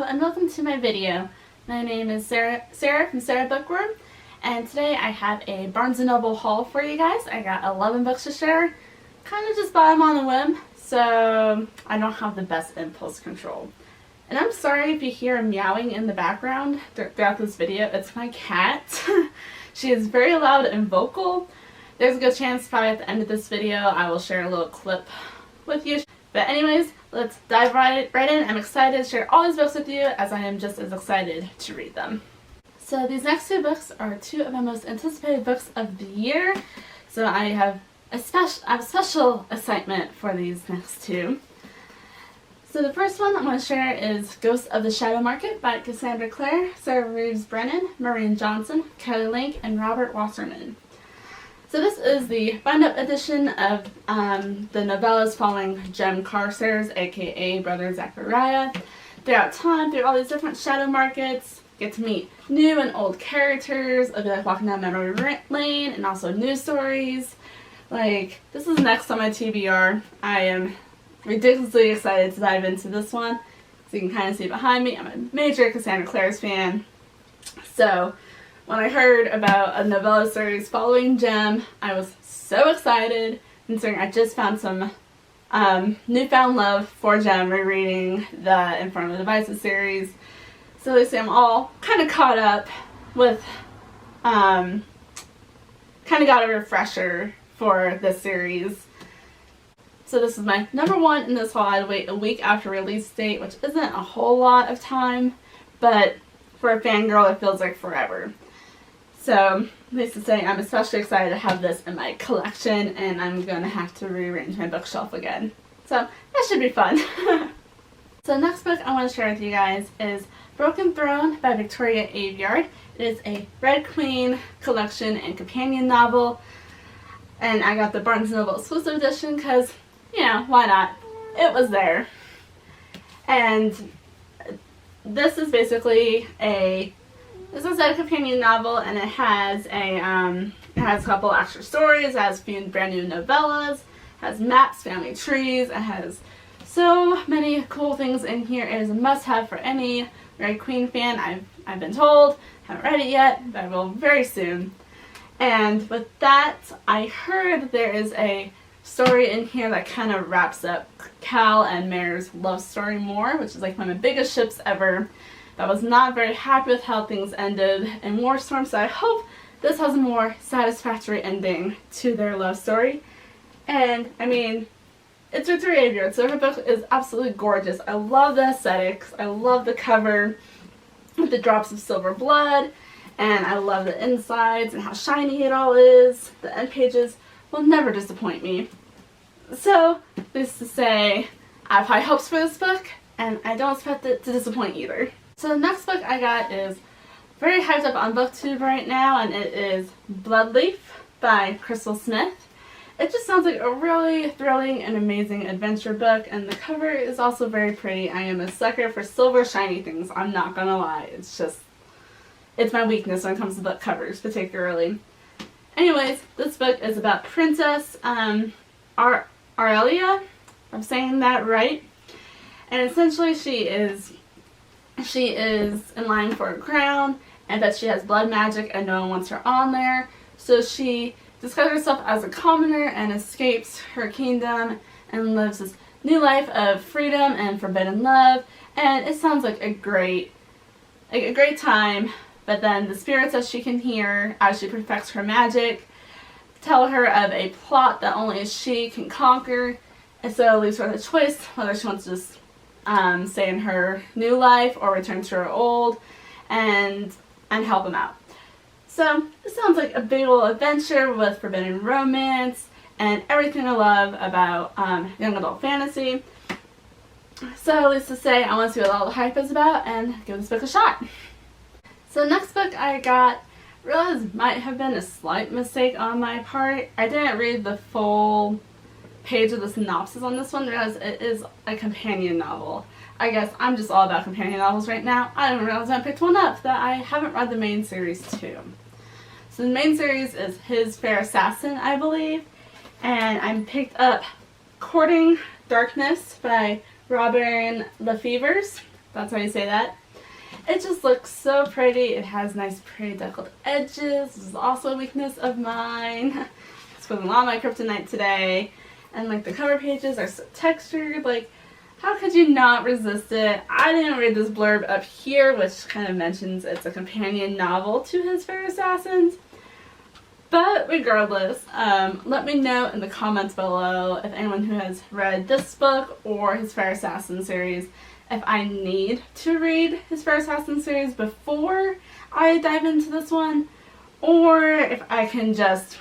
Hello and welcome to my video. My name is Sarah from Sarah Bookworm, and today I have a Barnes & Noble haul for you guys. I got 11 books to share. Kind of just bought them on a whim, so I don't have the best impulse control. And I'm sorry if you hear meowing in the background throughout this video. It's my cat. She is very loud and vocal. There's a good chance probably at the end of this video I will share a little clip with you. But anyways, let's dive right in. I'm excited to share all these books with you as I am just as excited to read them. So these next two books are two of my most anticipated books of the year. So I have a special excitement for these next two. So the first one I'm going to share is Ghosts of the Shadow Market by Cassandra Clare, Sarah Reeves-Brennan, Maureen Johnson, Kelly Link, and Robert Wasserman. So this is the bind-up edition of the novellas following Jem Carstairs, aka Brother Zachariah. Throughout time, through all these different shadow markets, get to meet new and old characters. It'll be like walking down memory lane, and also news stories. Like, this is next on my TBR. I am ridiculously excited to dive into this one. So you can kind of see behind me, I'm a major Cassandra Clare's fan. So when I heard about a novella series following Jem, I was so excited, considering I just found some newfound love for Jem rereading the Infernal Devices series. So they say I'm all kind of caught up with, kind of got a refresher for this series. So this is my number one in this haul. I had to wait a week after release date, which isn't a whole lot of time, but for a fangirl it feels like forever. So, needless to say, I'm especially excited to have this in my collection, and I'm going to have to rearrange my bookshelf again. So, that should be fun. So, the next book I want to share with you guys is Broken Throne by Victoria Aveyard. It is a Red Queen collection and companion novel, and I got the Barnes & Noble exclusive edition because, you know, why not? It was there. And this is basically this is a companion novel, and it has a couple extra stories, it has a few brand new novellas, it has maps, family trees, it has so many cool things in here. It is a must-have for any Red Queen fan, I've been told. Haven't read it yet, but I will very soon. And with that, I heard that there is a story in here that kind of wraps up Cal and Mare's love story more, which is like one of my biggest ships ever. I was not very happy with how things ended in Warstorm, so I hope this has a more satisfactory ending to their love story. And, I mean, it's Victoria Aveyard, so her book is absolutely gorgeous. I love the aesthetics, I love the cover with the drops of silver blood, and I love the insides and how shiny it all is. The end pages will never disappoint me. So, this to say, I have high hopes for this book, and I don't expect it to disappoint either. So the next book I got is very hyped up on BookTube right now, and it is Bloodleaf by Crystal Smith. It just sounds like a really thrilling and amazing adventure book, and the cover is also very pretty. I am a sucker for silver shiny things, I'm not gonna lie. It's my weakness when it comes to book covers, particularly. Anyways, this book is about Princess Aurelia, if I'm saying that right. And essentially she is in line for a crown, and that she has blood magic and no one wants her on there. So she discovers herself as a commoner and escapes her kingdom and lives this new life of freedom and forbidden love. And it sounds like a great time, but then the spirits that she can hear as she perfects her magic tell her of a plot that only she can conquer, and so it leaves her the choice whether she wants to just stay in her new life or return to her old and help him out. So it sounds like a big old adventure with forbidden romance and everything I love about young adult fantasy. So needless to say, I want to see what all the hype is about and give this book a shot. So the next book I got, realized might have been a slight mistake on my part. I didn't read the full page of the synopsis on this one, realize it is a companion novel. I guess I'm just all about companion novels right now. I didn't realize I picked one up that I haven't read the main series too. So the main series is His Fair Assassin, I believe, and I picked up Courting Darkness by Robin Lefevers. That's how you say that. It just looks so pretty. It has nice pretty deckled edges. This is also a weakness of mine. It's putting a lot of my kryptonite today. And like the cover pages are so textured. Like, how could you not resist it? I didn't read this blurb up here, which kind of mentions it's a companion novel to his Fair Assassins. But regardless, let me know in the comments below if anyone who has read this book or his Fair Assassin series, if I need to read his Fair Assassin series before I dive into this one, or if I can just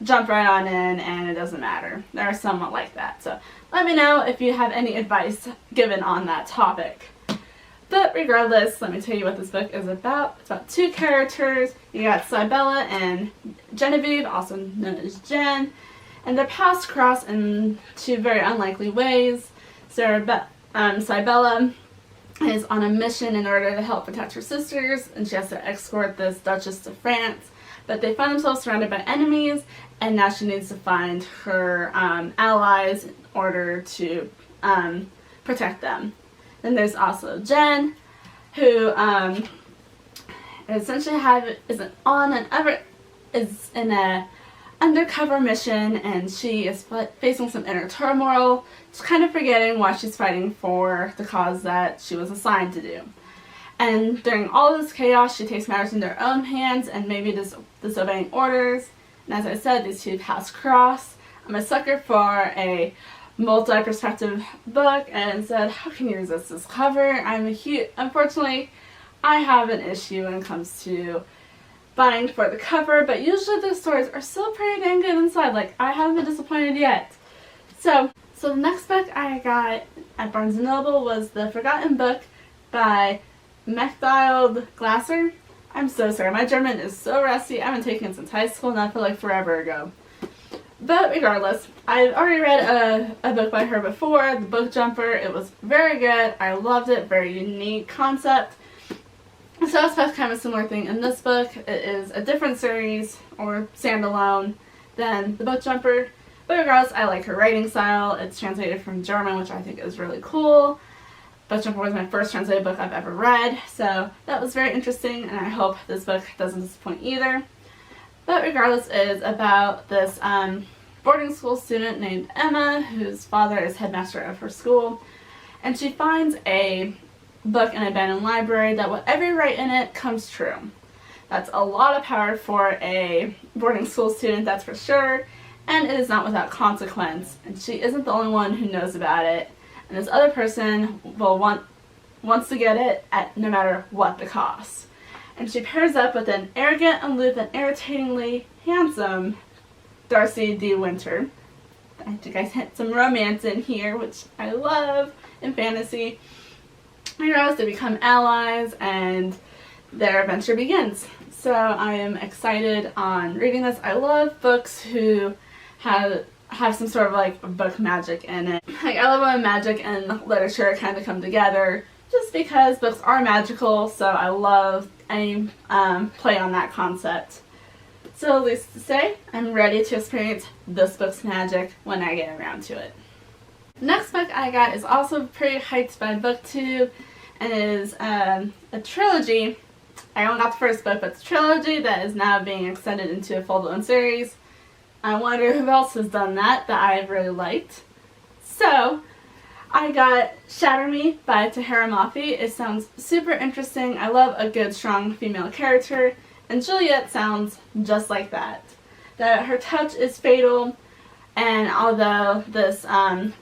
jump right on in and it doesn't matter. They're somewhat like that. So let me know if you have any advice given on that topic. But regardless, let me tell you what this book is about. It's about two characters. You got Cybella and Genevieve, also known as Jen, and their paths cross in two very unlikely ways. Cybella is on a mission in order to help protect her sisters, and she has to escort this Duchess to France. But they find themselves surrounded by enemies, and now she needs to find her allies in order to protect them. Then there's also Jen, who essentially is in a undercover mission, and she is facing some inner turmoil, just kind of forgetting why she's fighting for the cause that she was assigned to do. And during all this chaos, she takes matters into her own hands and maybe disobeying orders. And as I said, these two paths cross. I'm a sucker for a multi-perspective book, and said, how can you resist this cover? Unfortunately, I have an issue when it comes to buying for the cover, but usually the stories are so pretty dang good inside. Like, I haven't been disappointed yet. So the next book I got at Barnes & Noble was The Forgotten Book by Untitled Chapter. I'm so sorry, my German is so rusty. I haven't taken it since high school, and I feel like forever ago. But regardless, I've already read a book by her before, The Book Jumper. It was very good. I loved it. Very unique concept. So I expect kind of a similar thing in this book. It is a different series or standalone than The Book Jumper. But regardless, I like her writing style. It's translated from German, which I think is really cool. Book Jumper was my first translated book I've ever read. So that was very interesting, and I hope this book doesn't disappoint either. But regardless, it is about this boarding school student named Emma, whose father is headmaster of her school. And she finds a book in an abandoned library that whatever you write in it comes true. That's a lot of power for a boarding school student, that's for sure. And it is not without consequence. And she isn't the only one who knows about it. And this other person wants to get it at no matter what the cost. And she pairs up with an arrogant, aloof, and irritatingly handsome Darcy D. Winter. I think I hit some romance in here, which I love in fantasy. Heroes, they become allies, and their adventure begins. So I am excited on reading this. I love books who have some sort of like book magic in it. Like, I love when magic and literature kind of come together, just because books are magical, so I love any play on that concept. So needless to say, I'm ready to experience this book's magic when I get around to it. The next book I got is also pretty hyped by BookTube, and it is a trilogy. I only got the first book, but it's a trilogy that is now being extended into a full-blown series. I wonder who else has done that I've really liked. So I got Shatter by Tahereh Mafi. It sounds super interesting. I love a good, strong female character, and Juliet sounds just like that. Her touch is fatal, and although this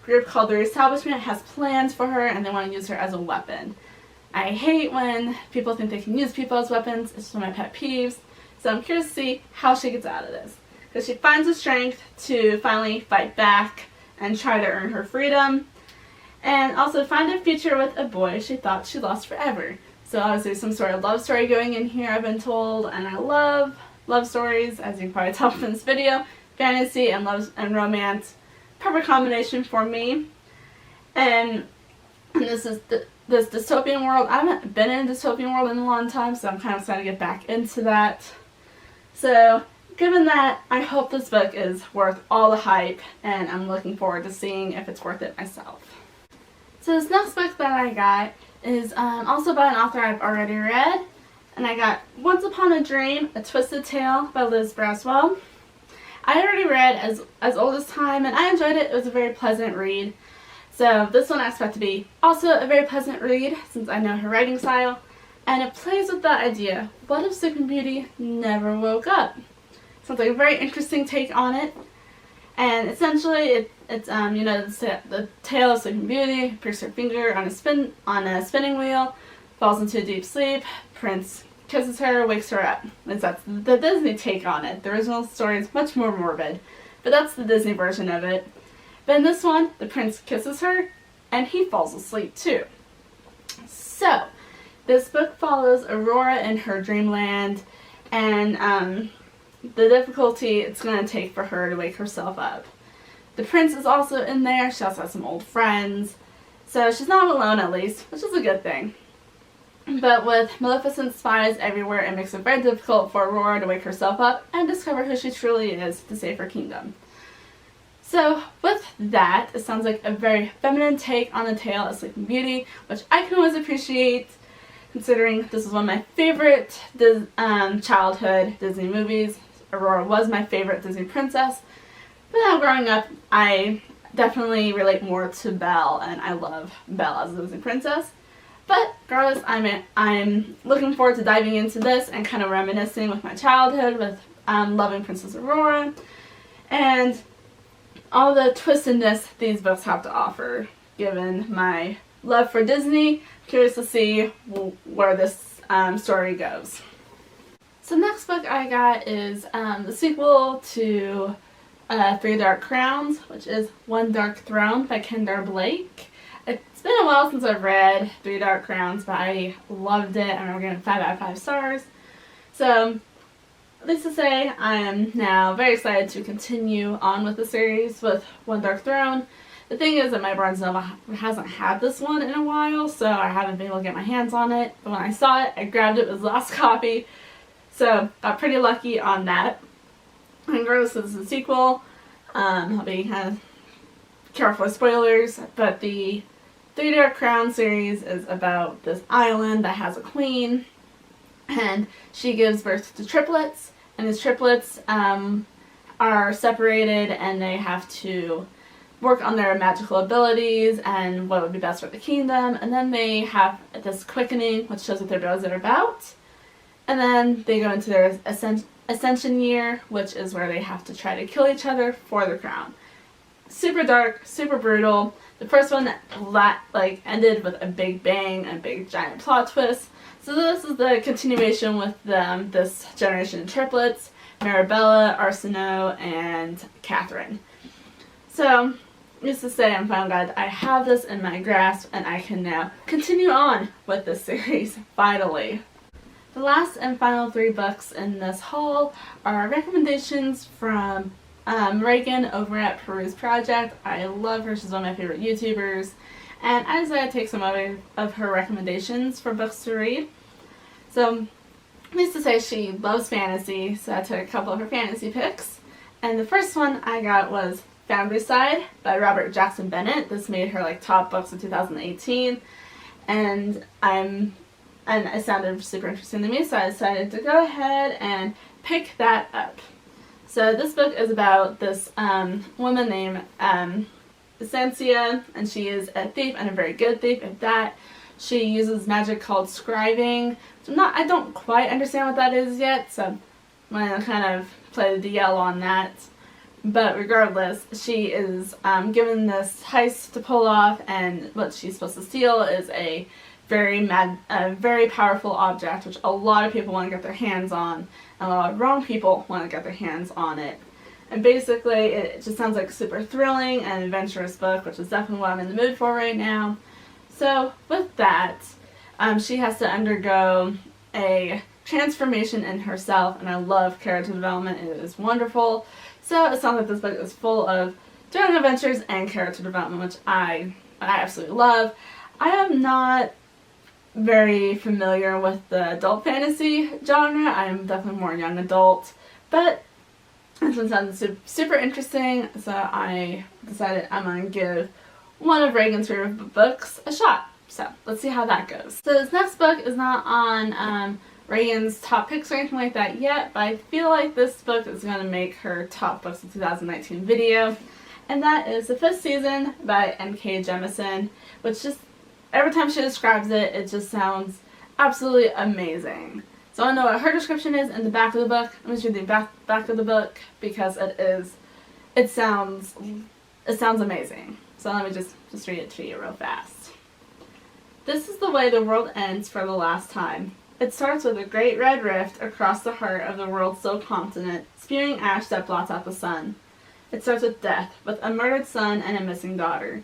group called the Reestablishment has plans for her and they want to use her as a weapon. I hate when people think they can use people as weapons. It's one of my pet peeves. So I'm curious to see how she gets out of this. Because she finds the strength to finally fight back and try to earn her freedom. And also find a future with a boy she thought she lost forever. So obviously some sort of love story going in here, I've been told. And I love love stories, as you can probably tell from this video. Fantasy and love and romance. Perfect combination for me. And this is this dystopian world. I haven't been in a dystopian world in a long time, so I'm kind of excited to get back into that. So, given that, I hope this book is worth all the hype, and I'm looking forward to seeing if it's worth it myself. So this next book that I got is also by an author I've already read. And I got Once Upon a Dream, A Twisted Tale by Liz Braswell. I already read As Old as Time, and I enjoyed it. It was a very pleasant read. So this one I expect to be also a very pleasant read, since I know her writing style. And it plays with that idea, what if Sleeping Beauty never woke up? Sounds like a very interesting take on it. And essentially, it's you know, the tale of Sleeping Beauty, pierces her finger on a spinning wheel, falls into a deep sleep, Prince kisses her, wakes her up. That's the Disney take on it. The original story is much more morbid, but that's the Disney version of it. But in this one, the prince kisses her, and he falls asleep too. So, this book follows Aurora in her dreamland, and the difficulty it's going to take for her to wake herself up. The prince is also in there. She also has some old friends, so she's not alone at least, which is a good thing. But with Maleficent spies everywhere, it makes it very difficult for Aurora to wake herself up and discover who she truly is to save her kingdom. So with that, it sounds like a very feminine take on the tale of Sleeping Beauty, which I can always appreciate, considering this is one of my favorite childhood Disney movies. Aurora was my favorite Disney princess, but now growing up, I definitely relate more to Belle, and I love Belle as a Disney princess. But regardless, I'm looking forward to diving into this and kind of reminiscing with my childhood with loving Princess Aurora and all the twistedness these books have to offer. Given my love for Disney, curious to see where this story goes. So next book I got is the sequel to Three Dark Crowns, which is One Dark Throne by Kendra Blake. It's been a while since I've read Three Dark Crowns, but I loved it. I remember giving it 5 out of 5 stars. So, needless to say, I am now very excited to continue on with the series with One Dark Throne. The thing is that my Barnes & Noble hasn't had this one in a while, so I haven't been able to get my hands on it. But when I saw it, I grabbed it. It was the last copy. So, got pretty lucky on that. And regardless, this is a sequel. I'll be kind of careful with spoilers, but the Three Dark Crown series is about this island that has a queen, and she gives birth to triplets, and these triplets are separated, and they have to work on their magical abilities and what would be best for the kingdom, and then they have this quickening, which shows what their abilities are about, and then they go into their ascension year, which is where they have to try to kill each other for the crown. Super dark, super brutal. The first one ended with a big bang, a big giant plot twist. So this is the continuation with this generation of triplets, Marabella, Arsenault, and Catherine. So, needless to say, I'm finally glad I have this in my grasp, and I can now continue on with this series, finally. The last and final 3 books in this haul are recommendations from Reagan over at Peruse Project. I love her. She's one of my favorite YouTubers. And I decided to take some of her recommendations for books to read. So, needless to say, she loves fantasy, so I took a couple of her fantasy picks. And the first one I got was Foundryside by Robert Jackson Bennett. This made her top books of 2018. And it sounded super interesting to me, so I decided to go ahead and pick that up. So this book is about this woman named Essentia, and she is a thief, and a very good thief at that. She uses magic called scribing. I don't quite understand what that is yet, so I'm going to kind of play the DL on that. But regardless, she is given this heist to pull off, and what she's supposed to steal is a very powerful object, which a lot of people want to get their hands on, and a lot of wrong people want to get their hands on it. And basically, it just sounds like a super thrilling and adventurous book, which is definitely what I'm in the mood for right now. So, with that, she has to undergo a transformation in herself, and I love character development. It is wonderful. So, it sounds like this book is full of thrilling adventures and character development, which I absolutely love. I am not very familiar with the adult fantasy genre. I am definitely more young adult, but this one sounds super interesting, so I decided I'm going to give one of Reagan's favorite books a shot. So let's see how that goes. So this next book is not on Reagan's top picks or anything like that yet, but I feel like this book is going to make her top books of 2019 video. And that is The Fifth Season by N.K. Jemisin, which just, every time she describes it, it just sounds absolutely amazing. So I don't know what her description is in the back of the book. I'm going to read the back of the book because it sounds amazing. So let me just read it to you real fast. This is the way the world ends for the last time. It starts with a great red rift across the heart of the world's soaked continent, spewing ash that blots out the sun. It starts with death, with a murdered son and a missing daughter.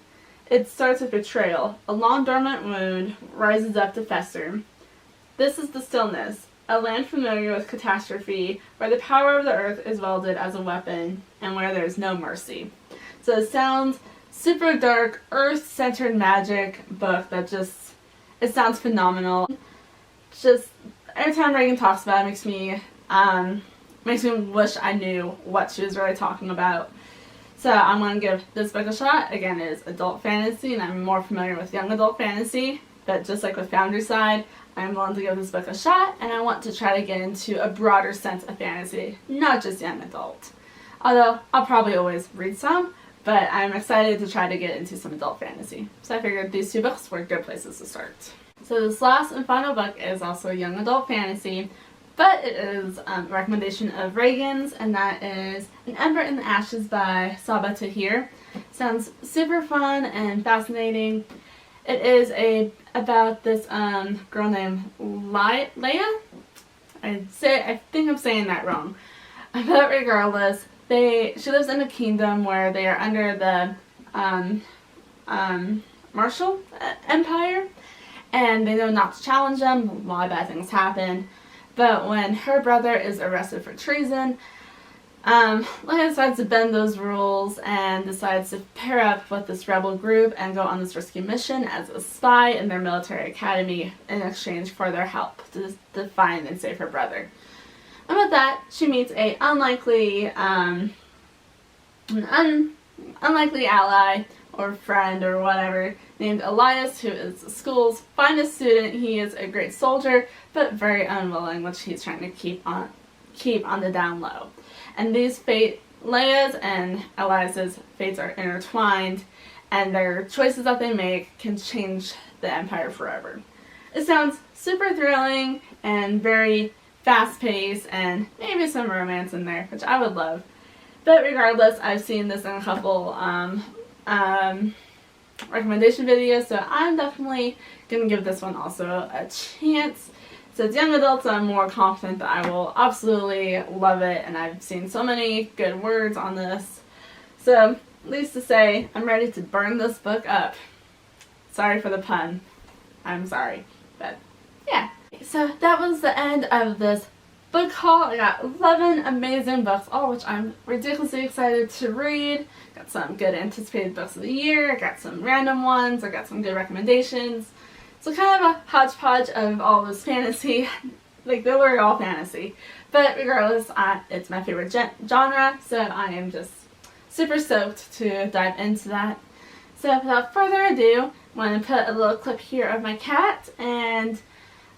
It starts with betrayal. A long dormant wound rises up to fester. This is the stillness, a land familiar with catastrophe, where the power of the earth is wielded as a weapon, and where there is no mercy. So it sounds super dark, earth-centered magic book that just, it sounds phenomenal. Just every time Reagan talks about it, makes me wish I knew what she was really talking about. So I'm going to give this book a shot. Again, it is adult fantasy, and I'm more familiar with young adult fantasy, but just like with Founderside, I'm willing to give this book a shot, and I want to try to get into a broader sense of fantasy, not just young adult. Although I'll probably always read some, but I'm excited to try to get into some adult fantasy. So I figured these two books were good places to start. So this last and final book is also young adult fantasy, but it is a recommendation of Reagan's, and that is An Ember in the Ashes by Tahereh. Sounds super fun and fascinating. It is about this girl named Leia. I think I'm saying that wrong. But regardless, she lives in a kingdom where they are under the Marshall Empire, and they know not to challenge them. A lot of bad things happen. But when her brother is arrested for treason, Leia decides to bend those rules and decides to pair up with this rebel group and go on this risky mission as a spy in their military academy in exchange for their help to find and save her brother. And with that, she meets a unlikely ally or friend or whatever named Elias, who is the school's finest student. He is a great soldier, but very unwilling, which he's trying to keep on the down low. And these Leia's and Elias's fates are intertwined, and their choices that they make can change the Empire forever. It sounds super thrilling and very fast-paced, and maybe some romance in there, which I would love. But regardless, I've seen this in a couple recommendation videos, so I'm definitely going to give this one also a chance. So it's young adults, I'm more confident that I will absolutely love it, and I've seen so many good words on this. So, needless to say, I'm ready to burn this book up. Sorry for the pun. I'm sorry. But, yeah. So that was the end of this book haul. I got 11 amazing books, all which I'm ridiculously excited to read. Got some good anticipated books of the year. I got some random ones. I got some good recommendations. So kind of a hodgepodge of all this fantasy. Like, they were all fantasy. But regardless, it's my favorite genre, so I am just super stoked to dive into that. So without further ado, I'm going to put a little clip here of my cat, and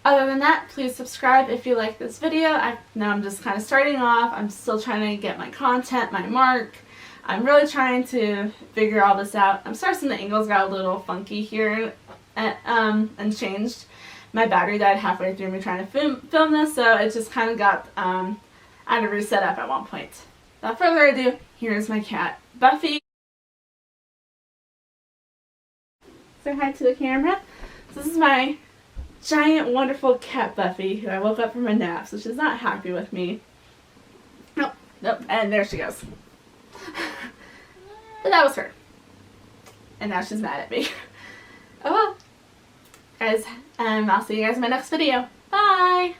other than that, please subscribe if you like this video. I know I'm just kind of starting off. I'm still trying to get my content, my mark. I'm really trying to figure all this out. I'm sorry some of the angles got a little funky here and changed. My battery died halfway through me trying to film this, so it just kind of got, I had to reset up at one point. Without further ado, here's my cat, Buffy. Say hi to the camera. So this is my giant, wonderful cat, Buffy, who I woke up from a nap, so she's not happy with me. Nope, and there she goes. But that was her. And now she's mad at me. Oh well. Guys, I'll see you guys in my next video. Bye!